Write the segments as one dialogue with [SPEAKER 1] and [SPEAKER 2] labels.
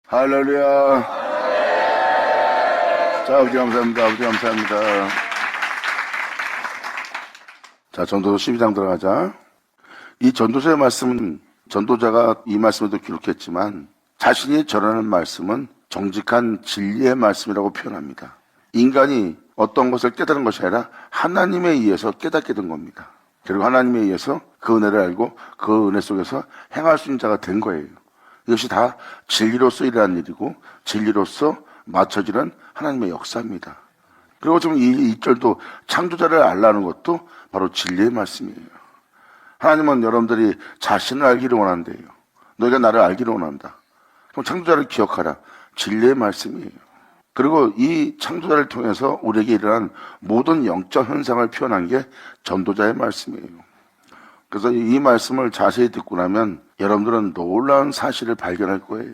[SPEAKER 1] 할렐루야. 자, 아버지 감사합니다. 아버지 감사합니다. 자, 전도서 12장 들어가자. 이 전도서의 말씀은 전도자가 이 말씀에도 기록했지만 자신이 전하는 말씀은 정직한 진리의 말씀이라고 표현합니다. 인간이 어떤 것을 깨달은 것이 아니라 하나님에 의해서 깨닫게 된 겁니다. 그리고 하나님에 의해서 그 은혜를 알고 그 은혜 속에서 행할 수 있는 자가 된 거예요. 이것이 다 진리로서 일어난 일이고 진리로서 맞춰지는 하나님의 역사입니다. 그리고 지금 이 2절도 창조자를 알라는 것도 바로 진리의 말씀이에요. 하나님은 여러분들이 자신을 알기를 원한대요. 너희가 나를 알기를 원한다. 그럼 창조자를 기억하라. 진리의 말씀이에요. 그리고 이 창조자를 통해서 우리에게 일어난 모든 영적 현상을 표현한 게 전도자의 말씀이에요. 그래서 이 말씀을 자세히 듣고 나면 여러분들은 놀라운 사실을 발견할 거예요.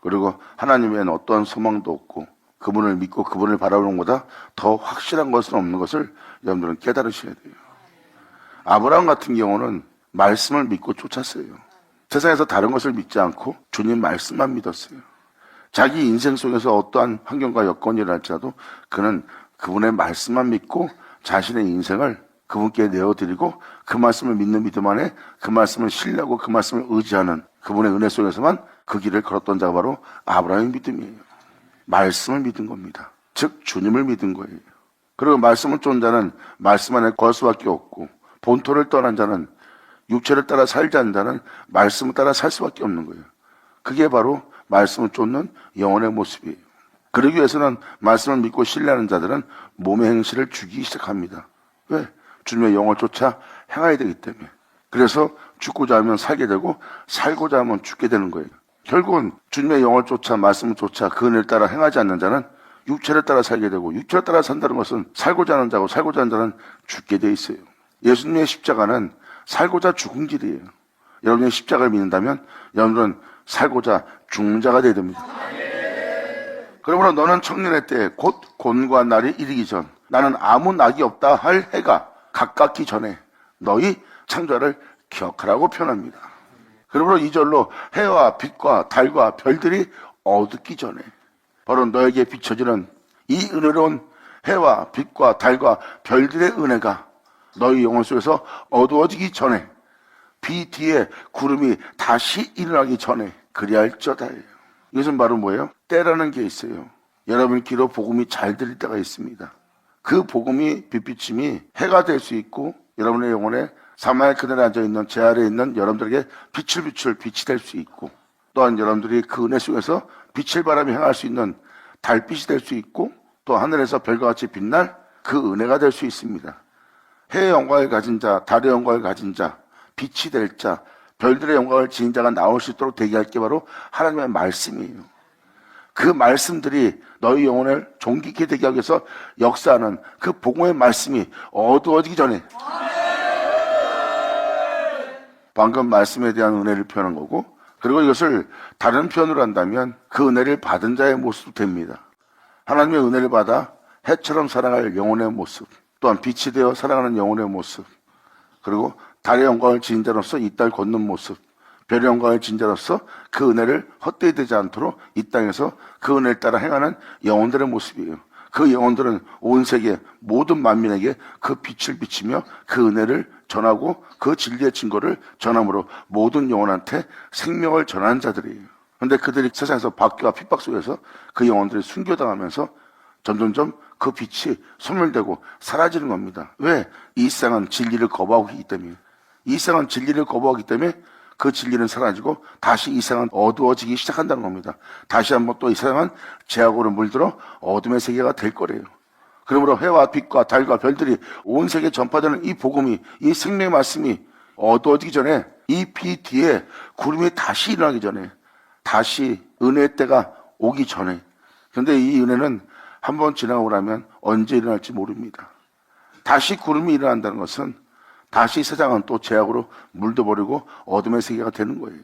[SPEAKER 1] 그리고 하나님에는 어떠한 소망도 없고 그분을 믿고 그분을 바라보는 것보다 더 확실한 것은 없는 것을 여러분들은 깨달으셔야 돼요. 아브라함 같은 경우는 말씀을 믿고 쫓았어요. 세상에서 다른 것을 믿지 않고 주님 말씀만 믿었어요. 자기 인생 속에서 어떠한 환경과 여건이 일어날지라도 그는 그분의 말씀만 믿고 자신의 인생을 그분께 내어드리고 그 말씀을 믿는 믿음 안에 그 말씀을 신뢰하고 그 말씀을 의지하는 그분의 은혜 속에서만 그 길을 걸었던 자가 바로 아브라함의 믿음이에요. 말씀을 믿은 겁니다. 즉 주님을 믿은 거예요. 그리고 말씀을 쫓는 자는 말씀 안에 거할 수밖에 없고 본토를 떠난 자는 육체를 따라 살지 않는 자는 말씀을 따라 살 수밖에 없는 거예요. 그게 바로 말씀을 쫓는 영혼의 모습이에요. 그러기 위해서는 말씀을 믿고 신뢰하는 자들은 몸의 행실을 죽이기 시작합니다. 왜? 주님의 영을 쫓아 행해야 되기 때문에. 그래서 죽고자 하면 살게 되고 살고자 하면 죽게 되는 거예요. 결국은 주님의 영을 쫓아 말씀을 쫓아 그 은혜를 따라 행하지 않는 자는 육체를 따라 살게 되고 육체를 따라 산다는 것은 살고자 하는 자고 살고자 하는 자는 죽게 돼 있어요. 예수님의 십자가는 살고자 죽은 길이에요. 여러분이 십자가를 믿는다면 여러분은 살고자 죽는 자가 되어야 됩니다. 그러므로 너는 청년의 때 곧 곤고한 날이 이르기 전 나는 아무 낙이 없다 할 해가 가깝기 전에 너희 창조자를 기억하라고 표현합니다. 그러므로 2절로 해와 빛과 달과 별들이 어둡기 전에 바로 너에게 비춰지는 이 은혜로운 해와 빛과 달과 별들의 은혜가 너희 영혼 속에서 어두워지기 전에 비 뒤에 구름이 다시 일어나기 전에 그리할지어다예요. 이것은 바로 뭐예요? 때라는 게 있어요. 여러분 귀로 복음이 잘 들릴 때가 있습니다. 그 복음이 빛비침이 해가 될 수 있고 여러분의 영혼에 사마의 그늘에 앉아있는 제 아래에 있는 여러분들에게 빛을 비출 빛이 될 수 있고 또한 여러분들이 그 은혜 속에서 빛을 바라며 행할 수 있는 달빛이 될 수 있고 또 하늘에서 별과 같이 빛날 그 은혜가 될 수 있습니다. 해의 영광을 가진 자, 달의 영광을 가진 자, 빛이 될 자, 별들의 영광을 지닌 자가 나올 수 있도록 되게 할 게 바로 하나님의 말씀이에요. 그 말씀들이 너희 영혼을 존귀케 되게 하기 위해서 역사하는 그 복음의 말씀이 어두워지기 전에 방금 말씀에 대한 은혜를 표현한 거고 그리고 이것을 다른 표현으로 한다면 그 은혜를 받은 자의 모습도 됩니다. 하나님의 은혜를 받아 해처럼 살아갈 영혼의 모습 또한 빛이 되어 살아가는 영혼의 모습 그리고 달의 영광을 지닌 자로서 이 땅을 걷는 모습 별의 영광을 지닌 자로서 그 은혜를 헛되이 되지 않도록 이 땅에서 그 은혜를 따라 행하는 영혼들의 모습이에요. 그 영혼들은 온 세계 모든 만민에게 그 빛을 비치며 그 은혜를 전하고 그 진리의 증거를 전함으로 모든 영혼한테 생명을 전하는 자들이에요. 그런데 그들이 세상에서 박해와 핍박 속에서 그 영혼들이 순교당하면서 점점점 그 빛이 소멸되고 사라지는 겁니다. 왜? 이 세상은 진리를 거부하고 있기 때문에. 이 세상은 진리를 거부하기 때문에 그 진리는 사라지고 다시 이 세상은 어두워지기 시작한다는 겁니다. 다시 한번 또 이 세상은 죄악으로 물들어 어둠의 세계가 될 거래요. 그러므로 해와 빛과 달과 별들이 온 세계에 전파되는 이 복음이 이 생명의 말씀이 어두워지기 전에 이 비 뒤에 구름이 다시 일어나기 전에 다시 은혜의 때가 오기 전에 그런데 이 은혜는 한번 지나고 나면 언제 일어날지 모릅니다. 다시 구름이 일어난다는 것은 다시 세상은 또 죄악으로 물들어버리고 어둠의 세계가 되는 거예요.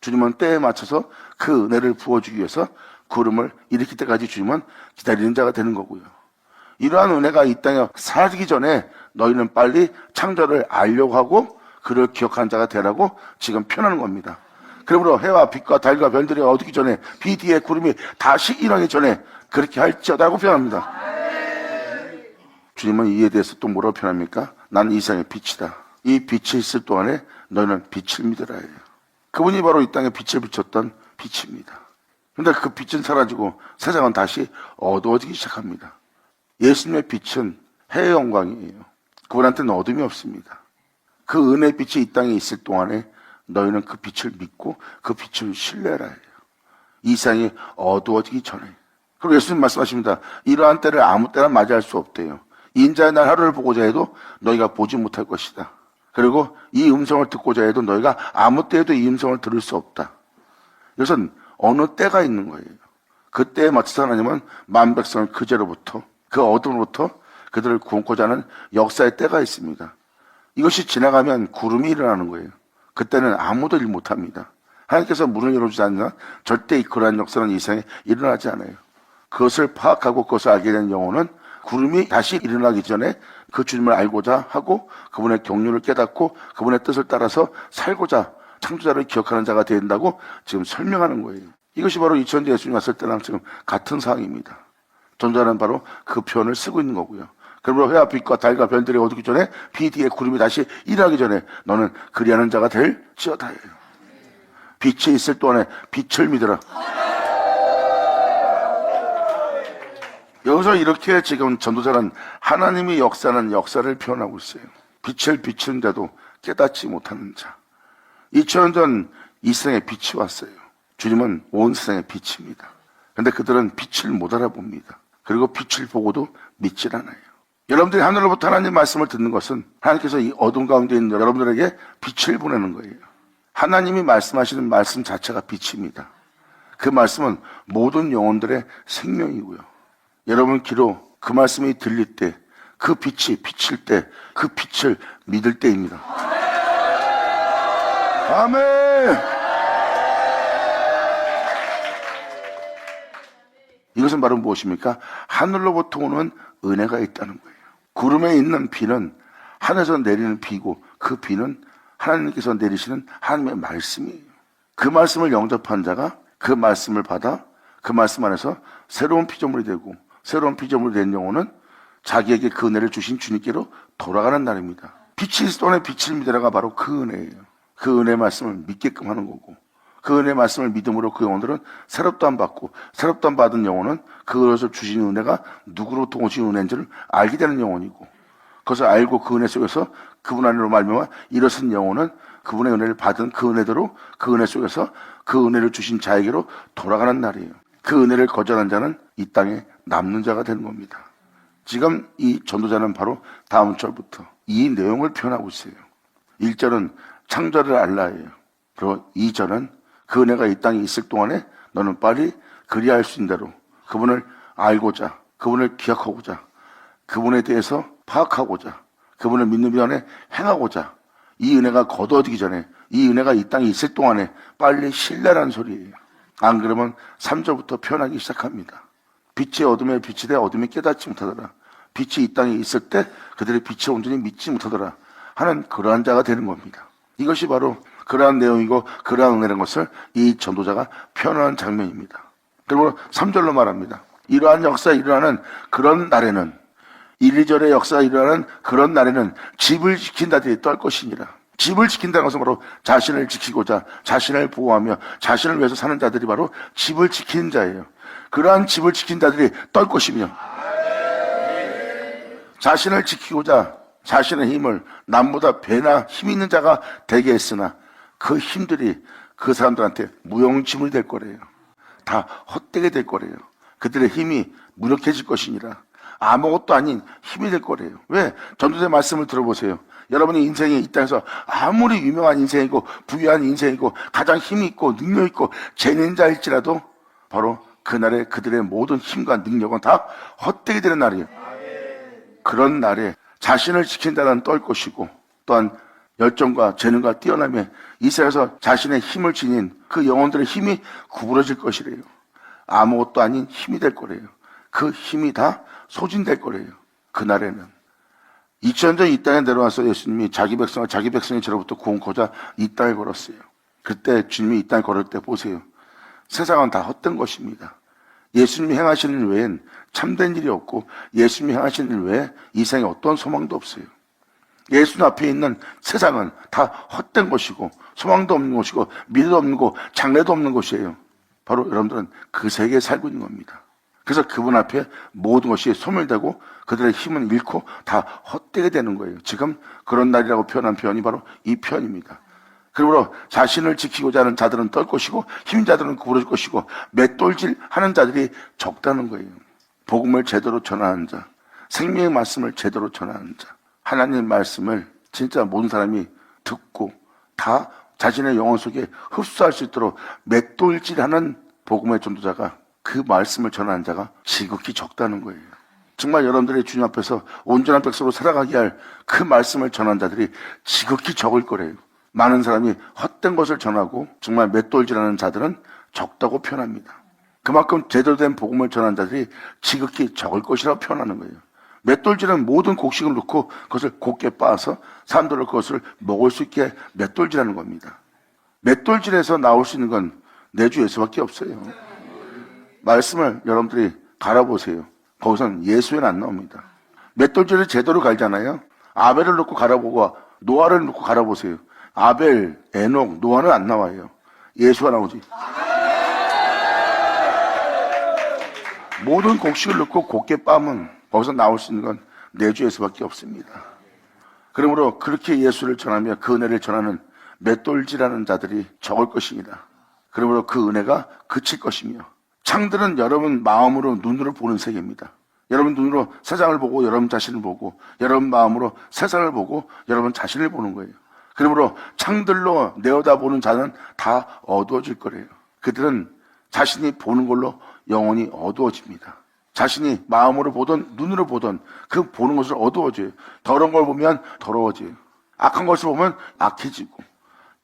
[SPEAKER 1] 주님은 때에 맞춰서 그 은혜를 부어주기 위해서 구름을 일으킬 때까지 주님은 기다리는 자가 되는 거고요. 이러한 은혜가 이 땅에 사라지기 전에 너희는 빨리 창조를 알려고 하고 그를 기억하는 자가 되라고 지금 표현하는 겁니다. 그러므로 해와 빛과 달과 별들이 어두기 전에 비 뒤에 구름이 다시 일어나기 전에 그렇게 할지어다라고 표현합니다. 주님은 이에 대해서 또 뭐라고 표현합니까? 나는 이 세상의 빛이다. 이 빛이 있을 동안에 너희는 빛을 믿으라 해요. 그분이 바로 이 땅에 빛을 비췄던 빛입니다. 그런데 그 빛은 사라지고 세상은 다시 어두워지기 시작합니다. 예수님의 빛은 해의 영광이에요. 그분한테는 어둠이 없습니다. 그 은혜의 빛이 이 땅에 있을 동안에 너희는 그 빛을 믿고 그 빛을 신뢰하라 해요. 이 세상이 어두워지기 전에. 그리고 예수님 말씀하십니다. 이러한 때를 아무 때나 맞이할 수 없대요. 인자의 날 하루를 보고자 해도 너희가 보지 못할 것이다. 그리고 이 음성을 듣고자 해도 너희가 아무 때에도 이 음성을 들을 수 없다. 이것은 어느 때가 있는 거예요. 그 때에 맞춰서 하나님은 만 백성을 그제로부터 그 어둠으로부터 그들을 구원코자 하는 역사의 때가 있습니다. 이것이 지나가면 구름이 일어나는 거예요. 그때는 아무도 일 못합니다. 하나님께서 문을 열어주지 않는 절대 그러한 역사는 이 세상에 일어나지 않아요. 그것을 파악하고 그것을 알게 된 영혼은 구름이 다시 일어나기 전에 그 주님을 알고자 하고 그분의 경륜을 깨닫고 그분의 뜻을 따라서 살고자 창조자를 기억하는 자가 된다고 지금 설명하는 거예요. 이것이 바로 2000년 예수님 왔을 때랑 지금 같은 상황입니다. 전자는 바로 그 표현을 쓰고 있는 거고요. 그러므로 해와 빛과 달과 별들이 어두기 전에 비 뒤에 구름이 다시 일어나기 전에 너는 그리하는 자가 될지어다. 빛이 있을 동안에 빛을 믿으라. 여기서 이렇게 지금 전도자는 하나님이 역사하는 역사를 표현하고 있어요. 빛을 비추는 자도 깨닫지 못하는 자. 2000년 전 이 세상에 빛이 왔어요. 주님은 온 세상의 빛입니다. 그런데 그들은 빛을 못 알아봅니다. 그리고 빛을 보고도 믿질 않아요. 여러분들이 하늘로부터 하나님 말씀을 듣는 것은 하나님께서 이 어둠 가운데 있는 여러분들에게 빛을 보내는 거예요. 하나님이 말씀하시는 말씀 자체가 빛입니다. 그 말씀은 모든 영혼들의 생명이고요. 여러분 귀로 그 말씀이 들릴 때, 그 빛이 비칠 때, 그 빛을 믿을 때입니다. 아멘! 이것은 바로 무엇입니까? 하늘로부터 오는 은혜가 있다는 거예요. 구름에 있는 비는 하늘에서 내리는 비고 그 비는 하나님께서 내리시는 하나님의 말씀이에요. 그 말씀을 영접한 자가 그 말씀을 받아 그 말씀 안에서 새로운 피조물이 되고 새로운 피조물이 된 영혼은 자기에게 그 은혜를 주신 주님께로 돌아가는 날입니다. 빛이 있을 동안에 빛을 믿으라가 바로 그 은혜예요. 그 은혜의 말씀을 믿게끔 하는 거고 그 은혜의 말씀을 믿음으로 그 영혼들은 새롭도 안 받고 새롭도 안 받은 영혼은 그것을 주신 은혜가 누구로부터 오신 은혜인지를 알게 되는 영혼이고 그것을 알고 그 은혜 속에서 그분 안으로 말미암아 일어선 영혼은 그분의 은혜를 받은 그 은혜대로 그 은혜 속에서 그 은혜를 주신 자에게로 돌아가는 날이에요. 그 은혜를 거절한 자는 이 땅에 남는 자가 되는 겁니다. 지금 이 전도자는 바로 다음 절부터 이 내용을 표현하고 있어요. 1절은 창조를 알라예요. 그리고 2절은 그 은혜가 이 땅에 있을 동안에 너는 빨리 그리할 수 있는 대로 그분을 알고자, 그분을 기억하고자, 그분에 대해서 파악하고자, 그분을 믿는 비안에 행하고자 이 은혜가 거두어지기 전에 이 은혜가 이 땅에 있을 동안에 빨리 신뢰라는 소리예요. 안 그러면 3절부터 표현하기 시작합니다. 빛이 어둠에 빛이 돼 어둠이 깨닫지 못하더라. 빛이 이 땅에 있을 때 그들의 빛을 온전히 믿지 못하더라 하는 그러한 자가 되는 겁니다. 이것이 바로 그러한 내용이고 그러한 은혜라는 것을 이 전도자가 표현하는 장면입니다. 그리고 3절로 말합니다. 이러한 역사가 일어나는 그런 날에는 1, 2절의 역사가 일어나는 그런 날에는 집을 지킨 자들이 떨 것이니라. 집을 지킨다는 것은 바로 자신을 지키고자 자신을 보호하며 자신을 위해서 사는 자들이 바로 집을 지키는 자예요. 그러한 집을 지킨 자들이 떨 것이며 자신을 지키고자 자신의 힘을 남보다 배나 힘 있는 자가 되게 했으나 그 힘들이 그 사람들한테 무용지물이 될 거래요. 다 헛되게 될 거래요. 그들의 힘이 무력해질 것이니라. 아무것도 아닌 힘이 될 거래요. 왜? 전도자의 말씀을 들어보세요. 여러분의 인생이 이 땅에서 아무리 유명한 인생이고 부유한 인생이고 가장 힘이 있고 능력 있고 재능자일지라도 바로 그날에 그들의 모든 힘과 능력은 다 헛되게 되는 날이에요. 그런 날에 자신을 지킨다는 떨 것이고 또한 열정과 재능과 뛰어남에 이 세상에서 자신의 힘을 지닌 그 영혼들의 힘이 구부러질 것이래요. 아무것도 아닌 힘이 될 거래요. 그 힘이 다 소진될 거래요. 그날에는 2000년 전 이 땅에 내려와서 예수님이 자기 백성을 자기 백성의 죄로부터 구원코자 이 땅에 걸었어요. 그때 주님이 이 땅에 걸을 때 보세요. 세상은 다 헛된 것입니다. 예수님이 행하시는 일 외엔 참된 일이 없고 예수님이 행하시는 일 외에 이 세상에 어떤 소망도 없어요. 예수님 앞에 있는 세상은 다 헛된 것이고 소망도 없는 것이고 미래도 없는 것, 장래도 없는 것이에요. 바로 여러분들은 그 세계에 살고 있는 겁니다. 그래서 그분 앞에 모든 것이 소멸되고 그들의 힘은 잃고 다 헛되게 되는 거예요. 지금 그런 날이라고 표현한 표현이 바로 이 표현입니다. 그러므로 자신을 지키고자 하는 자들은 떨 것이고 힘인 자들은 구부러질 것이고 맷돌질하는 자들이 적다는 거예요. 복음을 제대로 전하는 자, 생명의 말씀을 제대로 전하는 자, 하나님의 말씀을 진짜 모든 사람이 듣고 다 자신의 영혼 속에 흡수할 수 있도록 맷돌질하는 복음의 전도자가, 그 말씀을 전하는 자가 지극히 적다는 거예요. 정말 여러분들의 주님 앞에서 온전한 백성으로 살아가게 할 그 말씀을 전하는 자들이 지극히 적을 거래요. 많은 사람이 헛된 것을 전하고 정말 맷돌질하는 자들은 적다고 표현합니다. 그만큼 제대로 된 복음을 전하는 자들이 지극히 적을 것이라고 표현하는 거예요. 맷돌질은 모든 곡식을 넣고 그것을 곱게 빻아서 사람들은 그것을 먹을 수 있게 맷돌질하는 겁니다. 맷돌질에서 나올 수 있는 건 내 주 예수밖에 없어요. 말씀을 여러분들이 갈아보세요. 거기서는 예수는 안 나옵니다. 맷돌질을 제대로 갈잖아요. 아벨을 놓고 갈아보고 노아를 놓고 갈아보세요. 아벨, 에녹, 노아는 안 나와요. 예수가 나오지. 모든 곡식을 넣고 곱게 빻으면 거기서 나올 수 있는 건 내 주 예수밖에 없습니다. 그러므로 그렇게 예수를 전하며 그 은혜를 전하는 맷돌질하는 자들이 적을 것입니다. 그러므로 그 은혜가 그칠 것이며, 창들은 여러분 마음으로 눈으로 보는 세계입니다. 여러분 눈으로 세상을 보고 여러분 자신을 보고 여러분 마음으로 세상을 보고 여러분 자신을 보는 거예요. 그러므로 창들로 내어다보는 자는 다 어두워질 거래요. 그들은 자신이 보는 걸로 영혼이 어두워집니다. 자신이 마음으로 보던 눈으로 보던 그 보는 것을 어두워져요. 더러운 걸 보면 더러워져요. 악한 것을 보면 악해지고,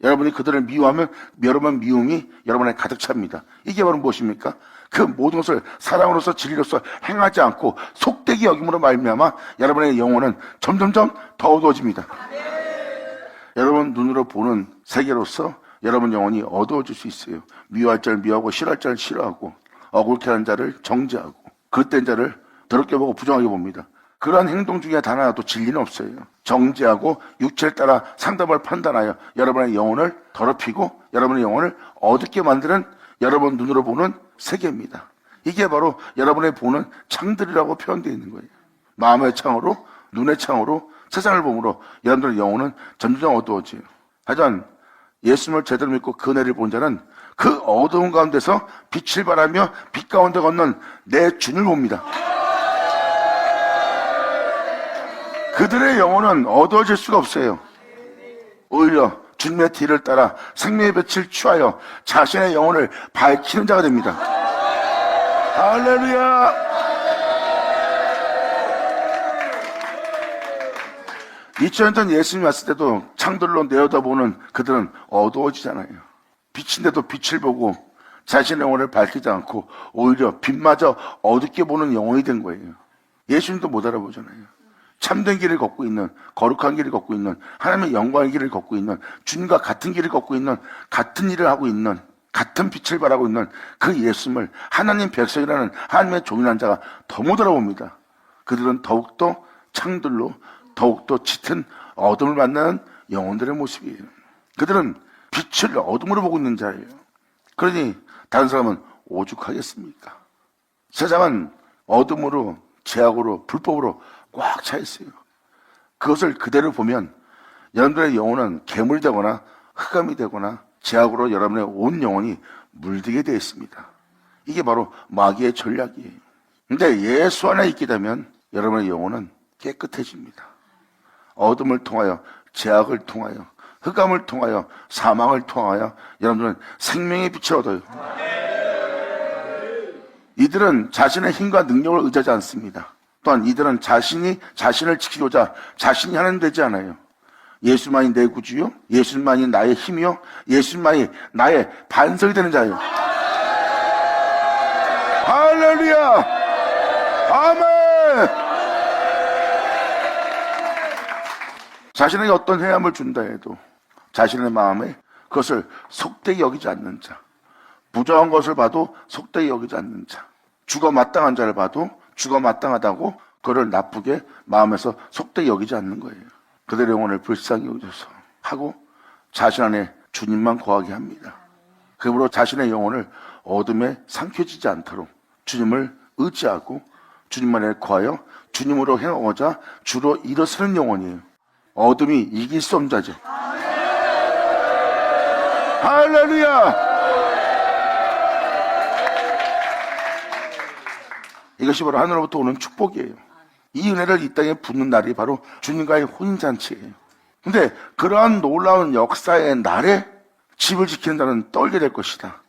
[SPEAKER 1] 여러분이 그들을 미워하면 여러분 미움이 여러분에 가득 찹니다. 이게 바로 무엇입니까? 그 모든 것을 사랑으로서 진리로서 행하지 않고 속되게 여김으로 말미암아 여러분의 영혼은 점점점 더 어두워집니다. 여러분 눈으로 보는 세계로서 여러분 영혼이 어두워질 수 있어요. 미워할 자를 미워하고 싫어할 자를 싫어하고 억울케 하는 자를 정죄하고 그릇된 자를 더럽게 보고 부정하게 봅니다. 그러한 행동 중에 단 하나도 진리는 없어요. 정죄하고 육체를 따라 상담을 판단하여 여러분의 영혼을 더럽히고 여러분의 영혼을 어둡게 만드는 여러분 눈으로 보는 세계입니다. 이게 바로 여러분의 보는 창들이라고 표현되어 있는 거예요. 마음의 창으로, 눈의 창으로 세상을 보므로 여러분들의 영혼은 점점 어두워져요. 하지만 예수님을 제대로 믿고 그 은혜를 본 자는 그 어두운 가운데서 빛을 발하며 빛 가운데 걷는 내 주님을 봅니다. 그들의 영혼은 어두워질 수가 없어요. 오히려 주님의 뒤를 따라 생명의 빛을 취하여 자신의 영혼을 밝히는 자가 됩니다. 할렐루야! 2000년 전 예수님이 왔을 때도 창들로 내어다보는 그들은 어두워지잖아요. 빛인데도 빛을 보고 자신의 영혼을 밝히지 않고 오히려 빛마저 어둡게 보는 영혼이 된 거예요. 예수님도 못 알아보잖아요. 참된 길을 걷고 있는, 거룩한 길을 걷고 있는, 하나님의 영광의 길을 걷고 있는, 주님과 같은 길을 걷고 있는, 같은 일을 하고 있는, 같은 빛을 발하고 있는 그 예수님을 하나님 백성이라는 하나님의 종이라는 자가 더 못 알아봅니다. 그들은 더욱더 창들로 더욱더 짙은 어둠을 만나는 영혼들의 모습이에요. 그들은 빛을 어둠으로 보고 있는 자예요. 그러니 다른 사람은 오죽하겠습니까? 세상은 어둠으로, 죄악으로, 불법으로 꽉 차 있어요. 그것을 그대로 보면 여러분들의 영혼은 괴물되거나 흑암이 되거나 죄악으로 여러분의 온 영혼이 물들게 되어 있습니다. 이게 바로 마귀의 전략이에요. 근데 예수 안에 있게 되면 여러분의 영혼은 깨끗해집니다. 어둠을 통하여, 죄악을 통하여, 흑암을 통하여, 사망을 통하여 여러분들은 생명의 빛을 얻어요. 이들은 자신의 힘과 능력을 의지하지 않습니다. 또한 이들은 자신을 지키고자 자신이 하나님 되지 않아요. 예수만이 내 구주요, 예수만이 나의 힘이요, 예수만이 나의 반석이 되는 자예요. 할렐루야! 아멘! 자신에게 어떤 해함을 준다 해도 자신의 마음에 그것을 속되게 여기지 않는 자, 부정한 것을 봐도 속되게 여기지 않는 자, 죽어 마땅한 자를 봐도 죽어 마땅하다고 그를 나쁘게 마음에서 속되게 여기지 않는 거예요. 그들의 영혼을 불쌍히 여기셔서 하고 자신 안에 주님만 거하게 합니다. 그러므로 자신의 영혼을 어둠에 삼켜지지 않도록 주님을 의지하고 주님만에 거하여 주님으로 행하고자 주로 일어서는 영혼이에요. 어둠이 이길 수 없는 자죠. 할렐루야! 이것이 바로 하늘로부터 오는 축복이에요. 이 은혜를 이 땅에 붓는 날이 바로 주님과의 혼인잔치예요. 근데 그러한 놀라운 역사의 날에 집을 지키는 자는 떨게 될 것이다.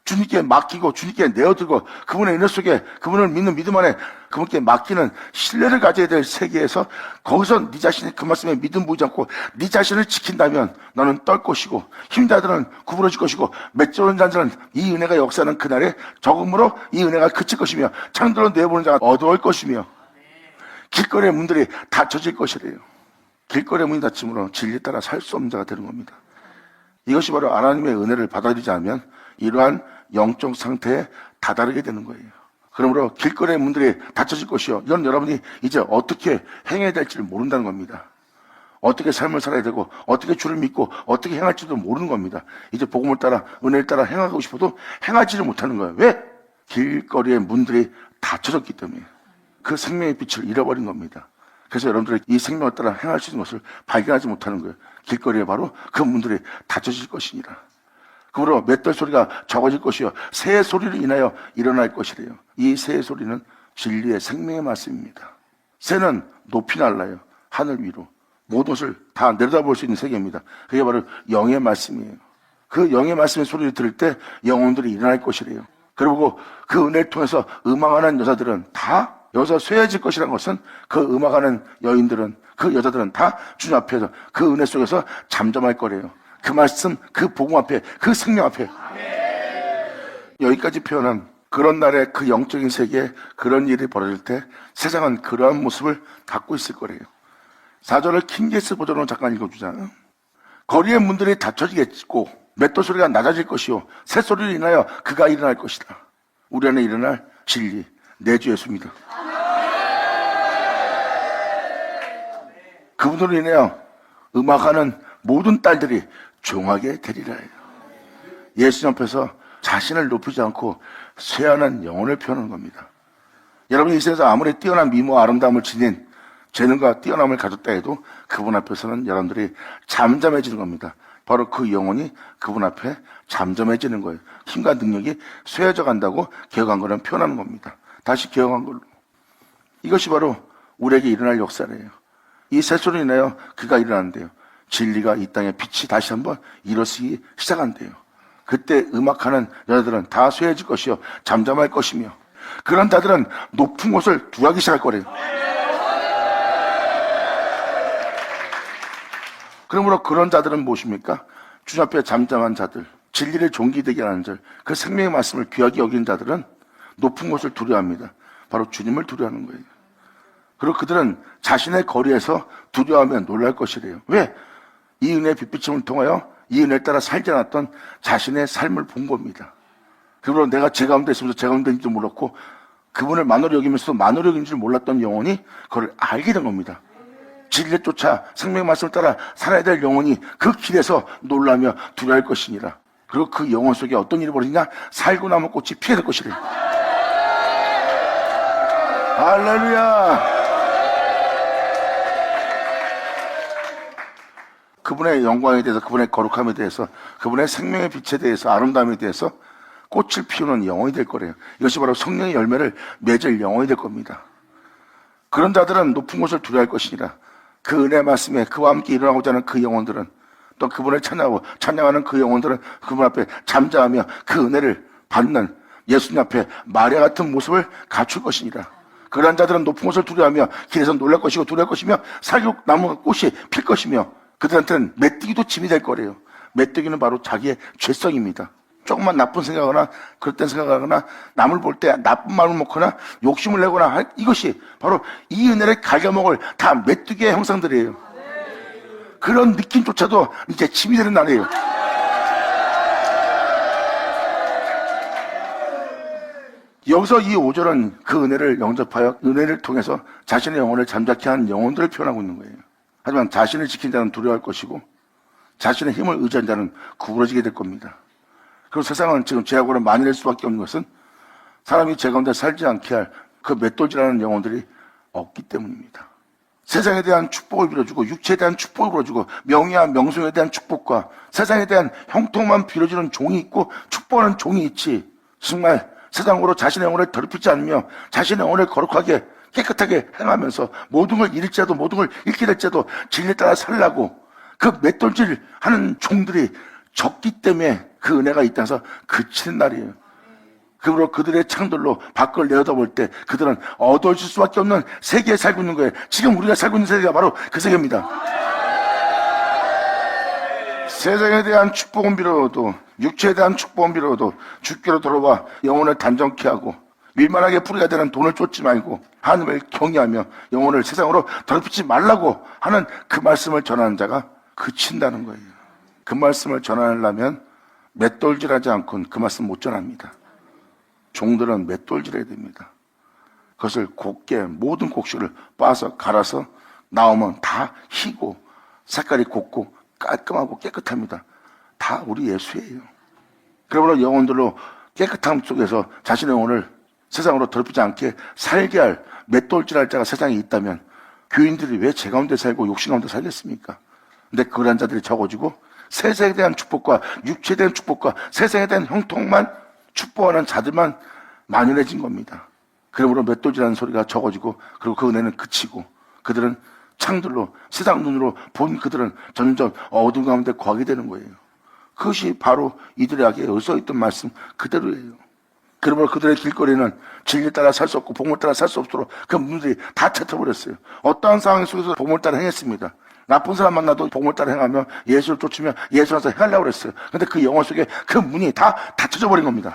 [SPEAKER 1] 주님께 맡기고 주님께 내어드리고 그분의 은혜 속에 그분을 믿는 믿음 안에 그분께 맡기는 신뢰를 가져야 될 세계에서 거기서 네 자신이 그 말씀에 믿음 보이지 않고 네 자신을 지킨다면 너는 떨 것이고 힘든 자들은 구부러질 것이고 맺어오는 자들은 이 은혜가 역사하는 그날에 적음으로 이 은혜가 그칠 것이며 창들로 내보는 자가 어두울 것이며 길거리의 문들이 닫혀질 것이래요. 길거리의 문이 닫힘으로 진리에 따라 살 수 없는 자가 되는 겁니다. 이것이 바로 하나님의 은혜를 받아들이지 않으면 이러한 영적 상태에 다다르게 되는 거예요. 그러므로 길거리의 문들이 닫혀질 것이요. 이건 여러분이 이제 어떻게 행해야 될지를 모른다는 겁니다. 어떻게 삶을 살아야 되고 어떻게 주를 믿고 어떻게 행할지도 모르는 겁니다. 이제 복음을 따라 은혜를 따라 행하고 싶어도 행하지를 못하는 거예요. 왜? 길거리의 문들이 닫혀졌기 때문에 그 생명의 빛을 잃어버린 겁니다. 그래서 여러분들이 이 생명을 따라 행할 수 있는 것을 발견하지 못하는 거예요. 길거리에 바로 그 문들이 닫혀질 것이니라. 그러므로 맷돌 소리가 적어질 것이요 새의 소리를 인하여 일어날 것이래요. 이 새의 소리는 진리의 생명의 말씀입니다. 새는 높이 날라요. 하늘 위로 모든 것을 다 내려다볼 수 있는 세계입니다. 그게 바로 영의 말씀이에요. 그 영의 말씀의 소리를 들을 때 영혼들이 일어날 것이래요. 그리고 그 은혜를 통해서 음악하는 여자들은 다 여기서 쇠해질 것이라는 것은 그 음악하는 여인들은 그 여자들은 다 주님 앞에서 그 은혜 속에서 잠잠할 거래요. 그 말씀, 그 복음 앞에, 그 생명 앞에. 여기까지 표현한 그런 날에 그 영적인 세계에 그런 일이 벌어질 때 세상은 그러한 모습을 갖고 있을 거래요. 4절을 킹제스 버전으로 잠깐 읽어주자. 거리의 문들이 닫혀지겠고 맷돌 소리가 낮아질 것이요 새소리를 인하여 그가 일어날 것이다. 우리 안에 일어날 진리, 내 주 예수입니다. 그분으로 인하여 음악하는 모든 딸들이 종하게 되리라. 예수님 앞에서 자신을 높이지 않고 쇠한한 영혼을 표현하는 겁니다. 여러분이 이 세상에서 아무리 뛰어난 미모와 아름다움을 지닌 재능과 뛰어남을 가졌다 해도 그분 앞에서는 여러분들이 잠잠해지는 겁니다. 바로 그 영혼이 그분 앞에 잠잠해지는 거예요. 힘과 능력이 쇠해져 간다고 개혁한 거는 표현하는 겁니다. 다시 개혁한 걸로. 이것이 바로 우리에게 일어날 역사래요. 이 새소리로 인하여 그가 일어나는데요. 진리가 이 땅에 빛이 다시 한번 일어서기 시작한대요. 그때 음악하는 여자들은 다 쇠해질 것이요 잠잠할 것이며 그런 자들은 높은 곳을 두하기 시작할 거래요. 그러므로 그런 자들은 무엇입니까? 주님 앞에 잠잠한 자들, 진리를 존귀되게 하는 자, 그 생명의 말씀을 귀하게 여기는 자들은 높은 곳을 두려워합니다. 바로 주님을 두려워하는 거예요. 그리고 그들은 자신의 거리에서 두려워하면 놀랄 것이래요. 왜? 이 은혜의 빛비침을 통하여 이 은혜를 따라 살지 않았던 자신의 삶을 본 겁니다. 그리고 내가 제 가운데 있으면서 제 가운데 있는지도 몰랐고 그분을 만으로 여기면서도 만으로 여기는지를 몰랐던 영혼이 그걸 알게 된 겁니다. 진리를 쫓아 생명의 말씀을 따라 살아야 될 영혼이 그 길에서 놀라며 두려워할 것이니라. 그리고 그 영혼 속에 어떤 일이 벌어지냐? 살고 남은 꽃이 피어날 것이래. 할렐루야. 그분의 영광에 대해서, 그분의 거룩함에 대해서, 그분의 생명의 빛에 대해서, 아름다움에 대해서 꽃을 피우는 영혼이 될 거래요. 이것이 바로 성령의 열매를 맺을 영혼이 될 겁니다. 그런 자들은 높은 곳을 두려워할 것이니라. 그 은혜 말씀에 그와 함께 일어나고자 하는 그 영혼들은 또 그분을 찬양하고 찬양하는 그 영혼들은 그분 앞에 잠잠하며 그 은혜를 받는 예수님 앞에 마리아 같은 모습을 갖출 것이니라. 그런 자들은 높은 곳을 두려워하며 길에서 놀랄 것이고 두려울 것이며 살육 나무 꽃이 필 것이며 그들한테는 메뚜기도 짐이 될 거래요. 메뚜기는 바로 자기의 죄성입니다. 조금만 나쁜 생각하거나 그릇된 생각하거나 남을 볼 때 나쁜 마음을 먹거나 욕심을 내거나 할 이것이 바로 이 은혜를 갉아먹을 다 메뚜기의 형상들이에요. 그런 느낌조차도 이제 짐이 되는 날이에요. 여기서 이 5절은 그 은혜를 영접하여 은혜를 통해서 자신의 영혼을 잠자케 하는 영혼들을 표현하고 있는 거예요. 하지만 자신을 지킨 자는 두려워할 것이고 자신의 힘을 의지한 자는 구부러지게 될 겁니다. 그리고 세상은 지금 죄악으로 많이 낼 수밖에 없는 것은 사람이 죄 가운데 살지 않게 할 그 맷돌질하는 영혼들이 없기 때문입니다. 세상에 대한 축복을 빌어주고 육체에 대한 축복을 빌어주고 명예와 명성에 대한 축복과 세상에 대한 형통만 빌어주는 종이 있고 축복하는 종이 있지, 정말 세상으로 자신의 영혼을 더럽히지 않으며 자신의 영혼을 거룩하게 깨끗하게 행하면서 모든 걸 잃을지라도 모든 걸 잃게 될지라도 진리에 따라 살라고 그 맷돌질하는 종들이 적기 때문에 그 은혜가 이 땅에서 그치는 날이에요. 그러므로 그들의 창들로 밖을 내어다볼 때 그들은 어두워질 수밖에 없는 세계에 살고 있는 거예요. 지금 우리가 살고 있는 세계가 바로 그 세계입니다. 세상에 대한 축복은 빌어도 육체에 대한 축복은 빌어도 주께로 돌아와 영혼을 단정케 하고 밀만하게 뿌리가 되는 돈을 쫓지 말고 하나님을 경외하며 영혼을 세상으로 더럽히지 말라고 하는 그 말씀을 전하는 자가 그친다는 거예요. 그 말씀을 전하려면 맷돌질하지 않고는 그 말씀 못 전합니다. 종들은 맷돌질해야 됩니다. 그것을 곱게 모든 곡식을 빻아서 갈아서 나오면 다 희고 색깔이 곱고 깔끔하고 깨끗합니다. 다 우리 예수예요. 그러므로 영혼들로 깨끗함 속에서 자신의 영혼을 세상으로 더럽히지 않게 살게 할 맷돌질할 자가 세상에 있다면 교인들이 왜 죄 가운데 살고 욕심 가운데 살겠습니까? 근데 그런 자들이 적어지고 세상에 대한 축복과 육체에 대한 축복과 세상에 대한 형통만 축복하는 자들만 만연해진 겁니다. 그러므로 맷돌질하는 소리가 적어지고 그리고 그 은혜는 그치고 그들은 창들로 세상 눈으로 본 그들은 점점 어둠 가운데 거하게 되는 거예요. 그것이 바로 이들에게 어서있던 말씀 그대로예요. 그러므로 그들의 길거리는 진리 따라 살 수 없고 복음을 따라 살 수 없도록 그 문들이 다 닫혀버렸어요. 어떠한 상황 속에서 복음을 따라 행했습니다. 나쁜 사람 만나도 복음을 따라 행하며 예수를 쫓으며 예수 안에서 행하려고 그랬어요. 근데 그 영혼 속에 그 문이 다 닫혀져 버린 겁니다.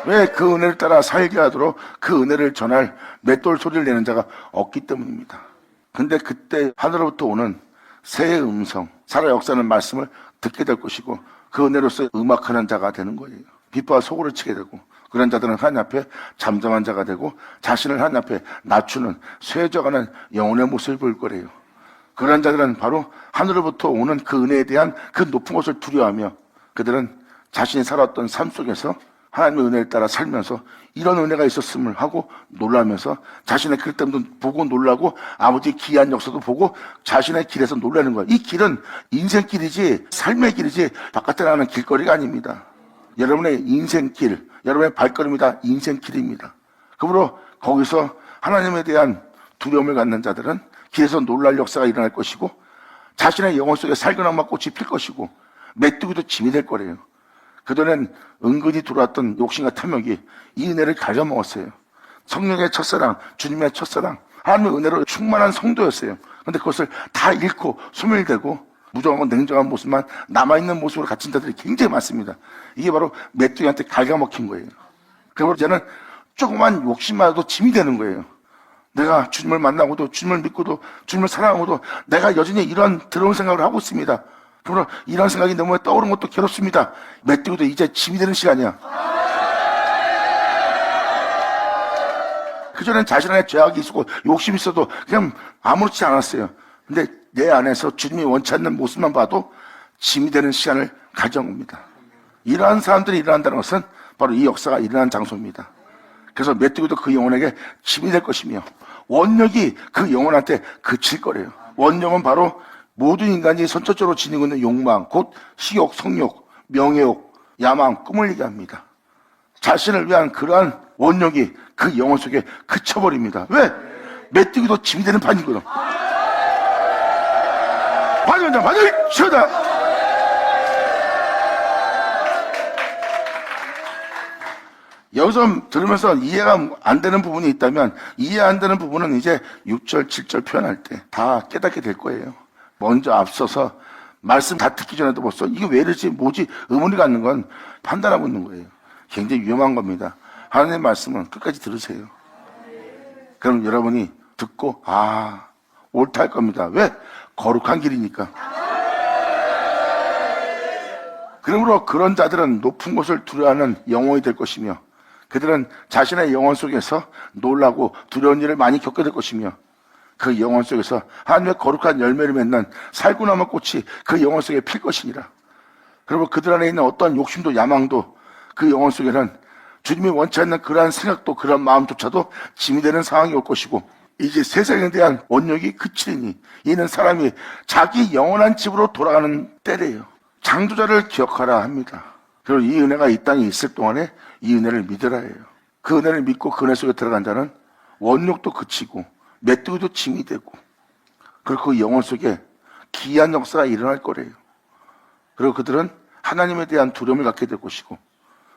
[SPEAKER 1] 왜 그 은혜를 따라 살게 하도록 그 은혜를 전할 맷돌 소리를 내는 자가 없기 때문입니다. 근데 그때 하늘로부터 오는 새의 음성, 살아 역사하는 말씀을 듣게 될 것이고 그 은혜로서 음악하는 자가 되는 거예요. 비파와 소고를 치게 되고 그런 자들은 하나님 앞에 잠잠한 자가 되고 자신을 하나님 앞에 낮추는 쇠져가는 영혼의 모습을 볼 거래요. 그런 자들은 바로 하늘로부터 오는 그 은혜에 대한 그 높은 것을 두려워하며 그들은 자신이 살았던 삶 속에서 하나님의 은혜를 따라 살면서 이런 은혜가 있었음을 하고 놀라면서 자신의 길 때문에 보고 놀라고 아버지의 기이한 역사도 보고 자신의 길에서 놀라는 거예요. 이 길은 인생길이지 삶의 길이지 바깥에 나가는 길거리가 아닙니다. 여러분의 인생길, 여러분의 발걸음이 다 인생길입니다. 그러므로 거기서 하나님에 대한 두려움을 갖는 자들은 길에서 놀랄 역사가 일어날 것이고 자신의 영혼 속에 살그나마 꽃이 필 것이고 메뚜기도 짐이 될 거래요. 그전엔 은근히 들어왔던 욕심과 탐욕이 이 은혜를 갉아먹었어요. 성령의 첫사랑, 주님의 첫사랑, 하나님의 은혜로 충만한 성도였어요. 그런데 그것을 다 잃고 소멸되고 무정하고 냉정한 모습만 남아있는 모습으로 갇힌 자들이 굉장히 많습니다. 이게 바로 메뚜기한테 갉아먹힌 거예요. 그리고 이제는 조그만 욕심만 해도 짐이 되는 거예요. 내가 주님을 만나고도 주님을 믿고도 주님을 사랑하고도 내가 여전히 이런 더러운 생각을 하고 있습니다. 그러나 이런 생각이 너무 떠오르는 것도 괴롭습니다. 메뚜기도 이제 짐이 되는 시간이야. 그전엔 자신 안에 죄악이 있었고 욕심이 있어도 그냥 아무렇지 않았어요. 근데 내 안에서 주님이 원치 않는 모습만 봐도 짐이 되는 시간을 가져온 겁니다. 이러한 사람들이 일어난다는 것은 바로 이 역사가 일어난 장소입니다. 그래서 메뚜기도 그 영혼에게 짐이 될 것이며 원력이 그 영혼한테 그칠 거래요. 원력은 바로 모든 인간이 선천적으로 지니고 있는 욕망, 곧 식욕, 성욕, 명예욕, 야망, 꿈을 얘기합니다. 자신을 위한 그러한 원력이 그 영혼 속에 그쳐버립니다. 왜? 메뚜기도 짐이 되는 판이거든. 반전장, 반전, 치우다! 여기서 들으면서 이해가 안 되는 부분이 있다면 이해 안 되는 부분은 이제 6절, 7절 표현할 때 다 깨닫게 될 거예요. 먼저 앞서서 말씀 다 듣기 전에도 벌써 이게 왜 이러지 뭐지 의문이 갖는 건 판단하고 있는 거예요. 굉장히 위험한 겁니다. 하나님의 말씀은 끝까지 들으세요. 그럼 여러분이 듣고 옳다 할 겁니다. 왜? 거룩한 길이니까. 그러므로 그런 자들은 높은 곳을 두려워하는 영혼이 될 것이며 그들은 자신의 영혼 속에서 놀라고 두려운 일을 많이 겪게 될 것이며 그 영혼 속에서 하나님의 거룩한 열매를 맺는 살구나무 꽃이 그 영혼 속에 필 것이니라. 그리고 그들 안에 있는 어떠한 욕심도 야망도 그 영혼 속에는 주님이 원치 않는 그러한 생각도 그러한 마음조차도 짐이 되는 상황이 올 것이고 이제 세상에 대한 원욕이 그치리니 이는 사람이 자기 영원한 집으로 돌아가는 때래요. 창조자를 기억하라 합니다. 그리고 이 은혜가 이 땅에 있을 동안에 이 은혜를 믿으라 해요. 그 은혜를 믿고 그 은혜 속에 들어간 자는 원욕도 그치고 메뚜기도 짐이 되고 그리고 그 영혼 속에 기이한 역사가 일어날 거래요. 그리고 그들은 하나님에 대한 두려움을 갖게 될 것이고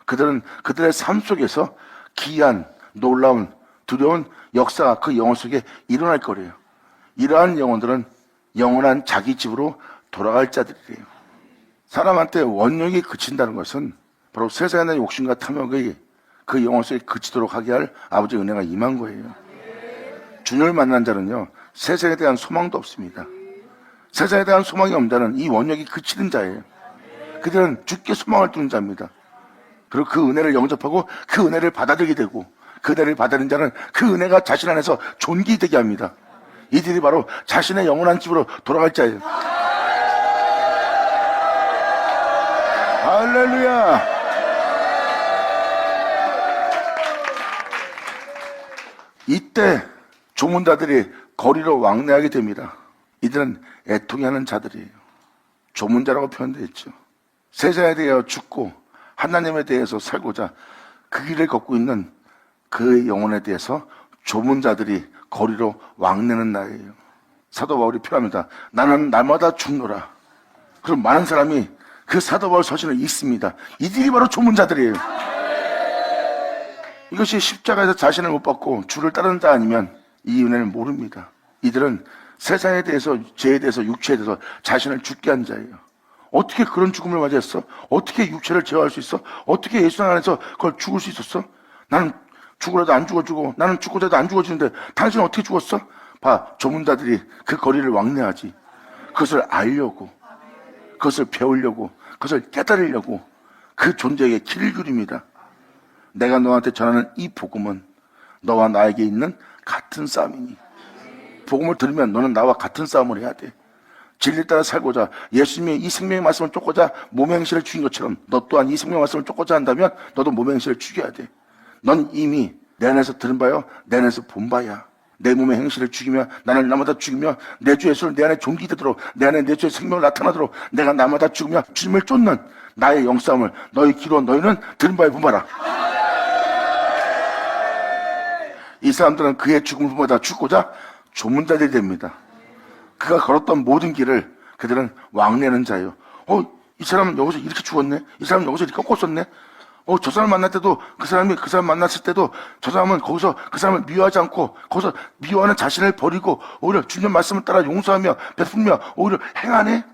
[SPEAKER 1] 그들은 그들의 삶 속에서 기이한 놀라운 두려운 역사가 그 영혼 속에 일어날 거래요. 이러한 영혼들은 영원한 자기 집으로 돌아갈 자들이래요. 사람한테 원욕이 그친다는 것은 바로 세상에 대한 욕심과 탐욕이 그 영혼 속에 그치도록 하게 할 아버지의 은혜가 임한 거예요. 주님을 만난 자는요, 세상에 대한 소망도 없습니다. 세상에 대한 소망이 없는 자는 이 원욕이 그치는 자예요. 그들은 주께 소망을 두는 자입니다. 그리고 그 은혜를 영접하고 그 은혜를 받아들이게 되고 그 은혜를 받아들인 자는 그 은혜가 자신 안에서 존귀되게 합니다. 이들이 바로 자신의 영원한 집으로 돌아갈 자예요. 할렐루야. 이때 조문자들이 거리로 왕래하게 됩니다. 이들은 애통해하는 자들이에요. 조문자라고 표현되어 있죠. 세상에 대하여 죽고 하나님에 대해서 살고자 그 길을 걷고 있는 그 영혼에 대해서 조문자들이 거리로 왕래는 날이에요. 사도 바울이 표현합니다. 나는 날마다 죽노라. 그럼 많은 사람이 그 사도 바울 서신을 읽습니다. 이들이 바로 조문자들이에요. 이것이 십자가에서 자신을 못 받고 주를 따르는 자 아니면 이 은혜를 모릅니다. 이들은 세상에 대해서, 죄에 대해서, 육체에 대해서 자신을 죽게 한 자예요. 어떻게 그런 죽음을 맞이했어? 어떻게 육체를 제어할 수 있어? 어떻게 예수 안에서 그걸 죽을 수 있었어? 나는 죽으라도 안 죽어주고 나는 죽고자도 안 죽어주는데 당신은 어떻게 죽었어? 봐, 조문자들이 그 거리를 왕래하지. 그것을 알려고, 그것을 배우려고, 그것을 깨달으려고 그 존재에게 길을 그립니다. 내가 너한테 전하는 이 복음은 너와 나에게 있는 같은 싸움이니 복음을 들으면 너는 나와 같은 싸움을 해야 돼. 진리를 따라 살고자 예수님이 이 생명의 말씀을 쫓고자 몸의 행실을 죽인 것처럼 너 또한 이 생명의 말씀을 쫓고자 한다면 너도 몸의 행실을 죽여야 돼. 넌 이미 내 안에서 들은 바요 내 안에서 본 바야. 내 몸의 행실을 죽이며 나를 나마다 죽이며 내 주 예수를 내 안에 존귀되도록 내 안에 내 주의 생명을 나타나도록 내가 나마다 죽으며 주님을 쫓는 나의 영싸움을 너희 기로 너희는 들은 바에 본 바라. 이 사람들은 그의 죽음을 본받아 죽고자 조문자들이 됩니다. 그가 걸었던 모든 길을 그들은 왕래하는 자예요. 이 사람은 여기서 이렇게 죽었네. 이 사람은 여기서 이렇게 꺾었었네. 저 사람 만날 때도 그 사람 만났을 때도 저 사람은 거기서 그 사람을 미워하지 않고 거기서 미워하는 자신을 버리고 오히려 주님 말씀을 따라 용서하며 베풀며 오히려 행하네.